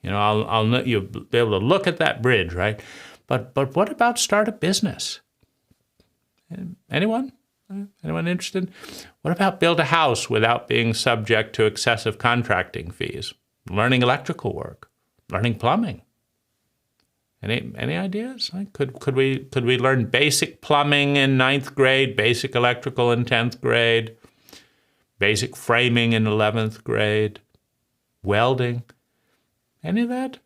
you'll be able to look at that bridge, right? But what about start a business? Anyone? Anyone interested? What about build a house without being subject to excessive contracting fees? Learning electrical work, learning plumbing. Any ideas? Could we learn basic plumbing in 9th grade, basic electrical in 10th grade, basic framing in 11th grade, welding? Any of that?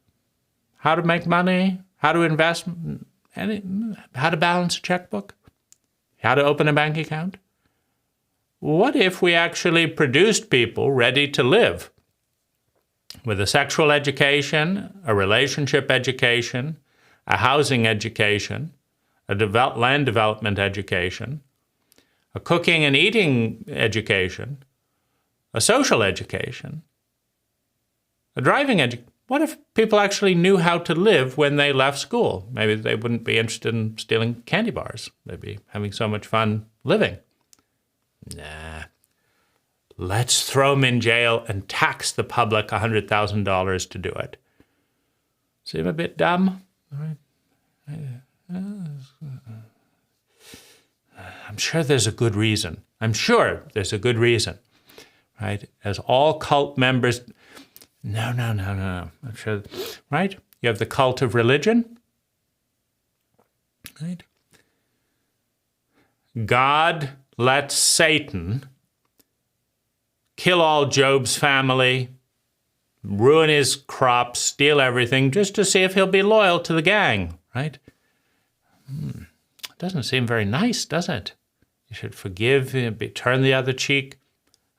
How to make money? How to invest? How to balance a checkbook? How to open a bank account? What if we actually produced people ready to live with a sexual education, a relationship education, a housing education, a land development education, a cooking and eating education, a social education, a driving education? What if people actually knew how to live when they left school? Maybe they wouldn't be interested in stealing candy bars. They'd be having so much fun living. let's throw him in jail and tax the public $100,000 to do it. Seem a bit dumb? I'm sure there's a good reason. I'm sure there's a good reason, right? As all cult members, no. I'm sure, right? You have the cult of religion, right? God lets Satan kill all Job's family, ruin his crops, steal everything, just to see if he'll be loyal to the gang, right? Doesn't seem very nice, does it? You should forgive, turn the other cheek,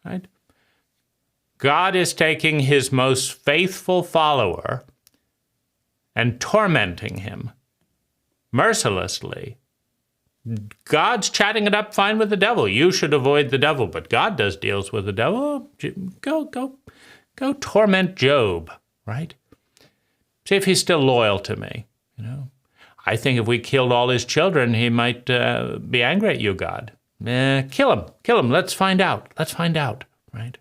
right? God is taking his most faithful follower and tormenting him mercilessly. God's chatting it up fine with the devil. You should avoid the devil, but God does deals with the devil. Go torment Job, right? See if he's still loyal to me, I think if we killed all his children, he might be angry at you, God. Kill him. Let's find out, right?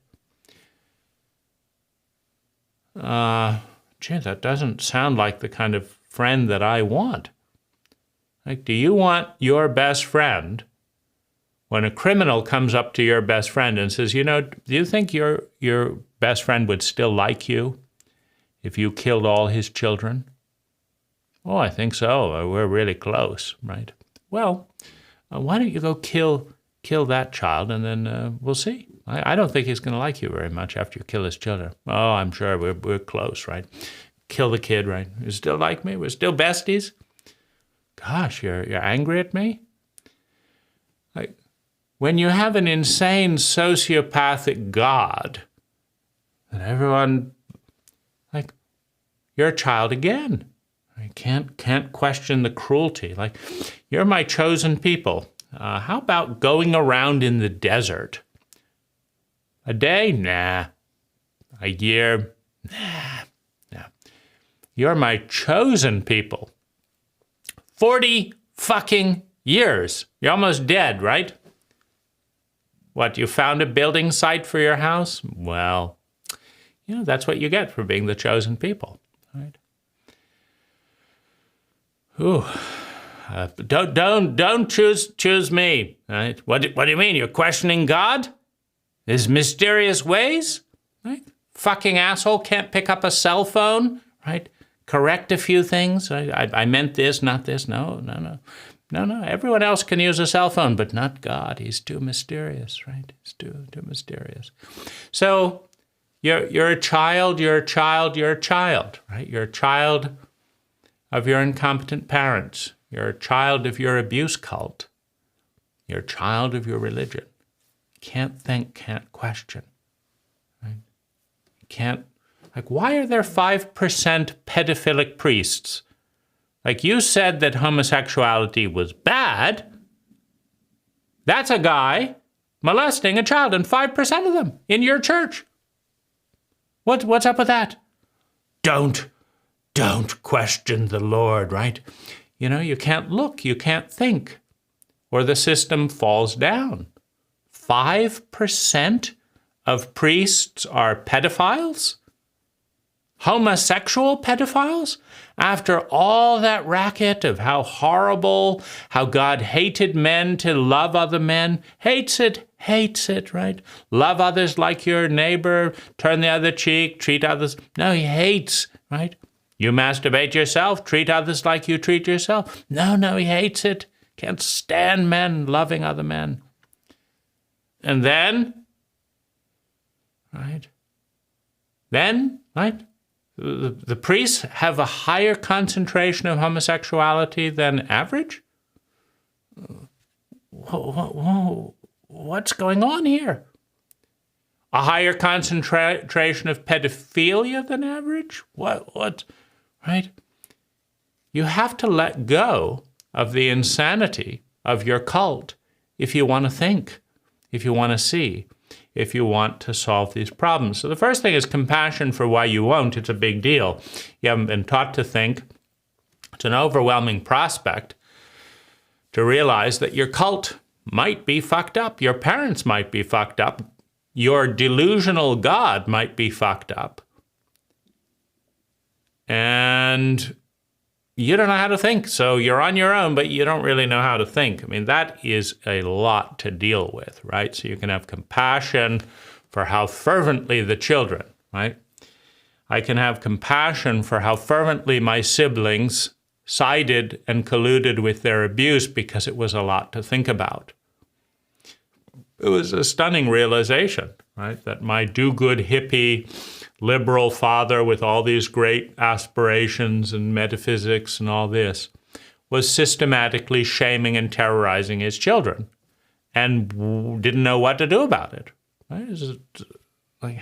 That doesn't sound like the kind of friend that I want. Like, do you want your best friend, when a criminal comes up to your best friend and says, do you think your best friend would still like you if you killed all his children? Oh, I think so. We're really close, right? Well, why don't you go kill that child, and then we'll see. I don't think he's going to like you very much after you kill his children. Oh, I'm sure we're close, right? Kill the kid, right? You still like me? We're still besties? Gosh, you're angry at me? Like, when you have an insane sociopathic God, and everyone, like, you're a child again. I can't question the cruelty. Like, you're my chosen people. How about going around in the desert? A day? Nah. A year? Nah. You're my chosen people. 40 fucking years. You're almost dead, right? What, you found a building site for your house? Well, that's what you get for being the chosen people, right? Ooh. Don't choose me, right? What do you mean? You're questioning God? His mysterious ways? Right? Fucking asshole can't pick up a cell phone, right? Correct a few things. I meant this, not this. No. Everyone else can use a cell phone, but not God. He's too mysterious, right? He's too mysterious. So you're a child, right? You're a child of your incompetent parents. You're a child of your abuse cult. You're a child of your religion. Can't think, can't question. Right? Can't. Like, why are there 5% pedophilic priests? Like, you said that homosexuality was bad. That's a guy molesting a child, and 5% of them in your church. What's up with that? Don't question the Lord, right? You can't look, you can't think, or the system falls down. 5% of priests are pedophiles? Homosexual pedophiles? After all that racket of how horrible, how God hated men to love other men, hates it, right? Love others like your neighbor, turn the other cheek, treat others. No, he hates, right? You masturbate yourself, treat others like you treat yourself. No, he hates it. Can't stand men loving other men. And then, right? The priests have a higher concentration of homosexuality than average? What's going on here? A higher concentration of pedophilia than average? What? Right? You have to let go of the insanity of your cult if you want to think, if you want to see, if you want to solve these problems. So the first thing is compassion for why you won't. It's a big deal. You haven't been taught to think. It's an overwhelming prospect to realize that your cult might be fucked up. Your parents might be fucked up. your delusional God might be fucked up, and you don't know how to think. So you're on your own, but you don't really know how to think. I mean, that is a lot to deal with, right? So you can have compassion for how fervently the children, right? I can have compassion for how fervently my siblings sided and colluded with their abuse because it was a lot to think about. It was a stunning realization, right? That my do-good hippie liberal father with all these great aspirations and metaphysics and all this was systematically shaming and terrorizing his children and didn't know what to do about it. Right? Like,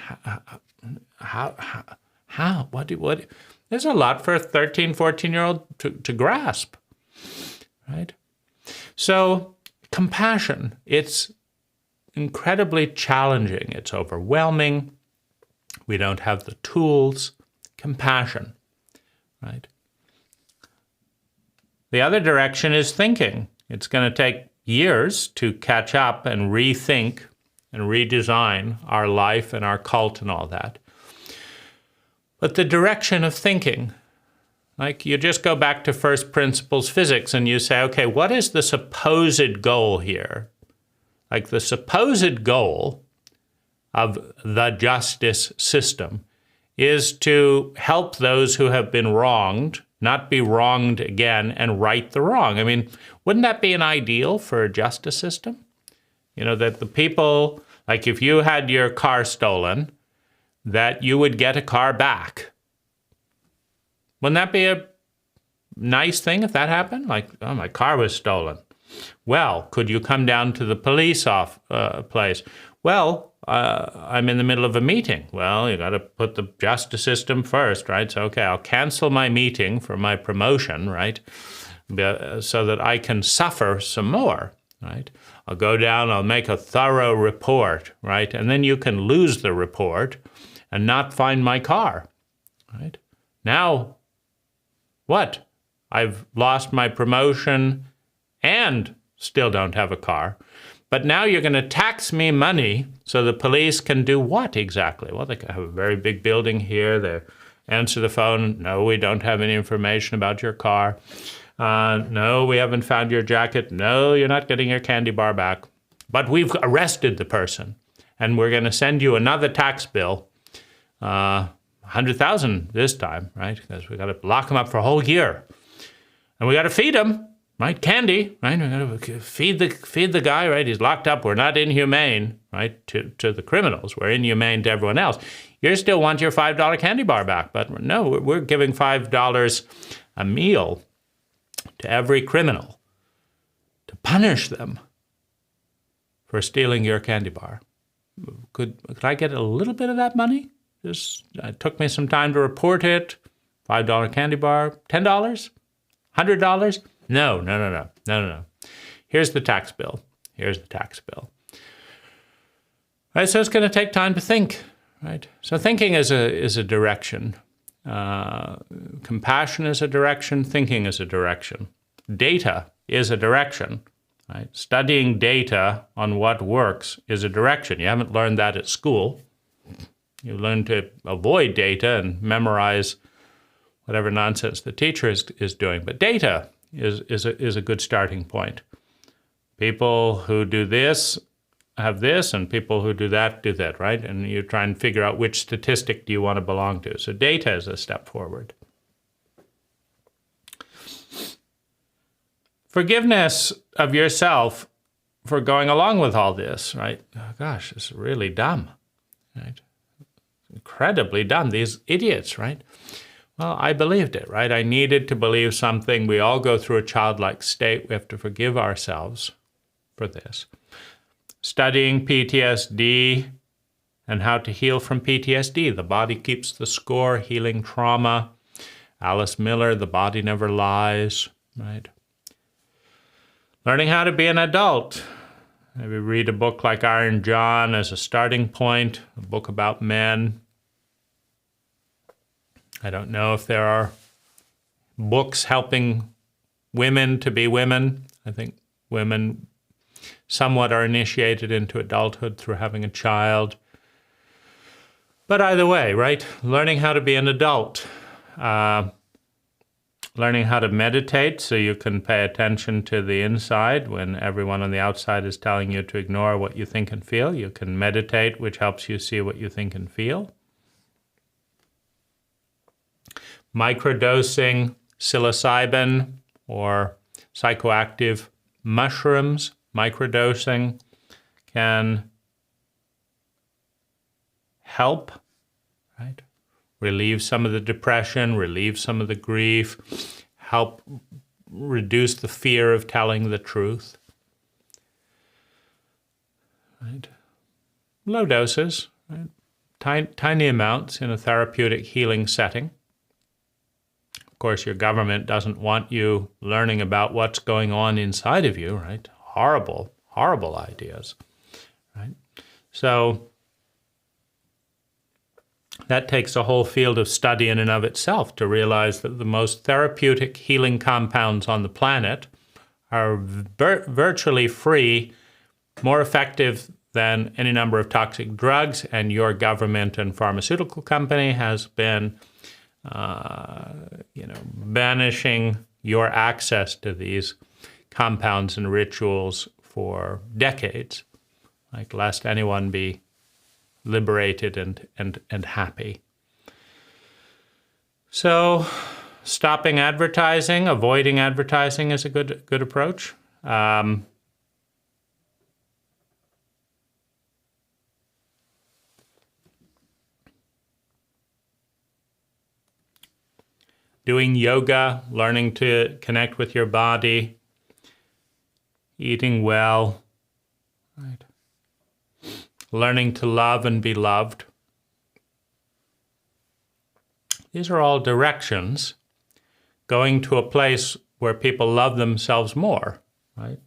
how? What? There's a lot for a 13, 14-year-old to grasp, right? So compassion, it's incredibly challenging. It's overwhelming. We don't have the tools. Compassion, right? The other direction is thinking. It's going to take years to catch up and rethink and redesign our life and our cult and all that. But the direction of thinking, like you just go back to first principles physics and you say, okay, what is the supposed goal here? Like the supposed goal of the justice system is to help those who have been wronged not be wronged again and right the wrong. I mean, wouldn't that be an ideal for a justice system? You know, that the people, like if you had your car stolen, that you would get a car back. Wouldn't that be a nice thing if that happened? Like, oh, my car was stolen. Well, could you come down to the police place? Well, I'm in the middle of a meeting. Well, you got to put the justice system first, right? So, okay, I'll cancel my meeting for my promotion, right? So that I can suffer some more, right? I'll go down, I'll make a thorough report, right? And then you can lose the report and not find my car, right? Now, what? I've lost my promotion and still don't have a car. But now you're going to tax me money so the police can do what exactly? Well, they can have a very big building here. They answer the phone. No, we don't have any information about your car. No, we haven't found your jacket. No, you're not getting your candy bar back. But we've arrested the person, and we're going to send you another tax bill, $100,000 this time, right? Because we got to lock them up for a whole year, and we got to feed them, right? Candy, right? We got to feed the guy, right? He's locked up. We're not inhumane, right? To the criminals, we're inhumane to everyone else. You still want your $5 candy bar back, but no, we're giving $5 a meal to every criminal to punish them for stealing your candy bar. Could I get a little bit of that money? It took me some time to report it. $5 candy bar, $10, $100? No. Here's the tax bill. Right, so it's going to take time to think, right? So thinking is a direction. Compassion is a direction. Thinking is a direction. Data is a direction. Right? Studying data on what works is a direction. You haven't learned that at school. You learn to avoid data and memorize whatever nonsense the teacher is doing. But data is a good starting point. People who do this have this, and people who do that, right? And you try and figure out which statistic do you want to belong to. So data is a step forward. Forgiveness of yourself for going along with all this, right? Oh, gosh, it's really dumb, right? Incredibly dumb. These idiots, right? Well, I believed it, right? I needed to believe something. We all go through a childlike state. We have to forgive ourselves for this. Studying PTSD and how to heal from PTSD. The body keeps the score, healing trauma. Alice Miller, The Body Never Lies, right? Learning how to be an adult. Maybe read a book like Iron John as a starting point, a book about men. I don't know if there are books helping women to be women. I think women somewhat are initiated into adulthood through having a child. But either way, right? Learning how to be an adult, learning how to meditate so you can pay attention to the inside when everyone on the outside is telling you to ignore what you think and feel. You can meditate, which helps you see what you think and feel. Microdosing psilocybin or psychoactive mushrooms, microdosing can help, right? Relieve some of the depression, relieve some of the grief, help reduce the fear of telling the truth. Right? Low doses, right? Tiny amounts in a therapeutic healing setting. Of course, your government doesn't want you learning about what's going on inside of you, right? Horrible, horrible ideas, right? So that takes a whole field of study in and of itself to realize that the most therapeutic healing compounds on the planet are virtually free, more effective than any number of toxic drugs, and your government and pharmaceutical company has been banishing your access to these compounds and rituals for decades, like lest anyone be liberated and happy. So stopping advertising, avoiding advertising is a good approach. Doing yoga, learning to connect with your body, eating well, right? Learning to love and be loved. These are all directions going to a place where people love themselves more, right?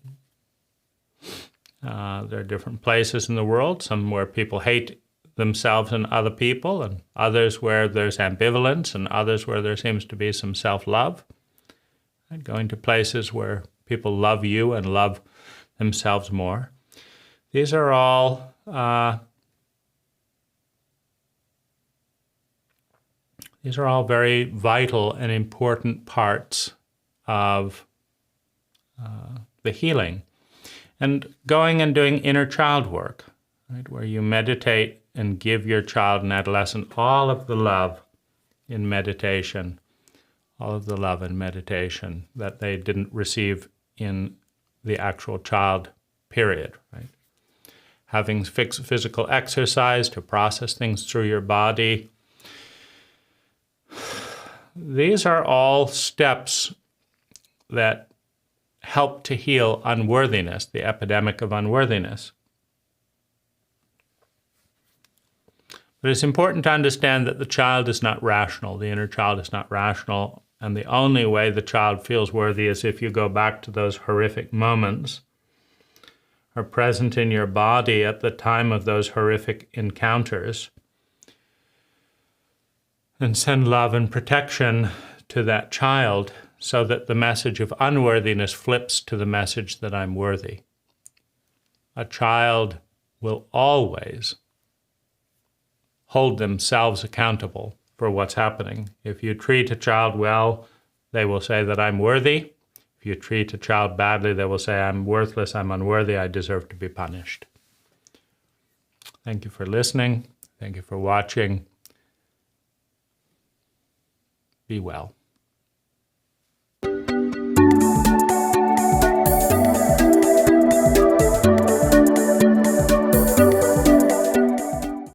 There are different places in the world, some where people hate themselves and other people, and others where there's ambivalence, and others where there seems to be some self-love. Right? Going to places where people love you and love themselves more. These are all very vital and important parts of the healing. And going and doing inner child work, right, where you meditate and give your child and adolescent all of the love in meditation, that they didn't receive in the actual child period, right? Having physical exercise to process things through your body. These are all steps that help to heal unworthiness, the epidemic of unworthiness. But it's important to understand that the child is not rational, the inner child is not rational, and the only way the child feels worthy is if you go back to those horrific moments, are present in your body at the time of those horrific encounters, and send love and protection to that child so that the message of unworthiness flips to the message that I'm worthy. A child will always hold themselves accountable for what's happening. If you treat a child well, they will say that I'm worthy. If you treat a child badly, they will say, I'm worthless, I'm unworthy, I deserve to be punished. Thank you for listening. Thank you for watching. Be well.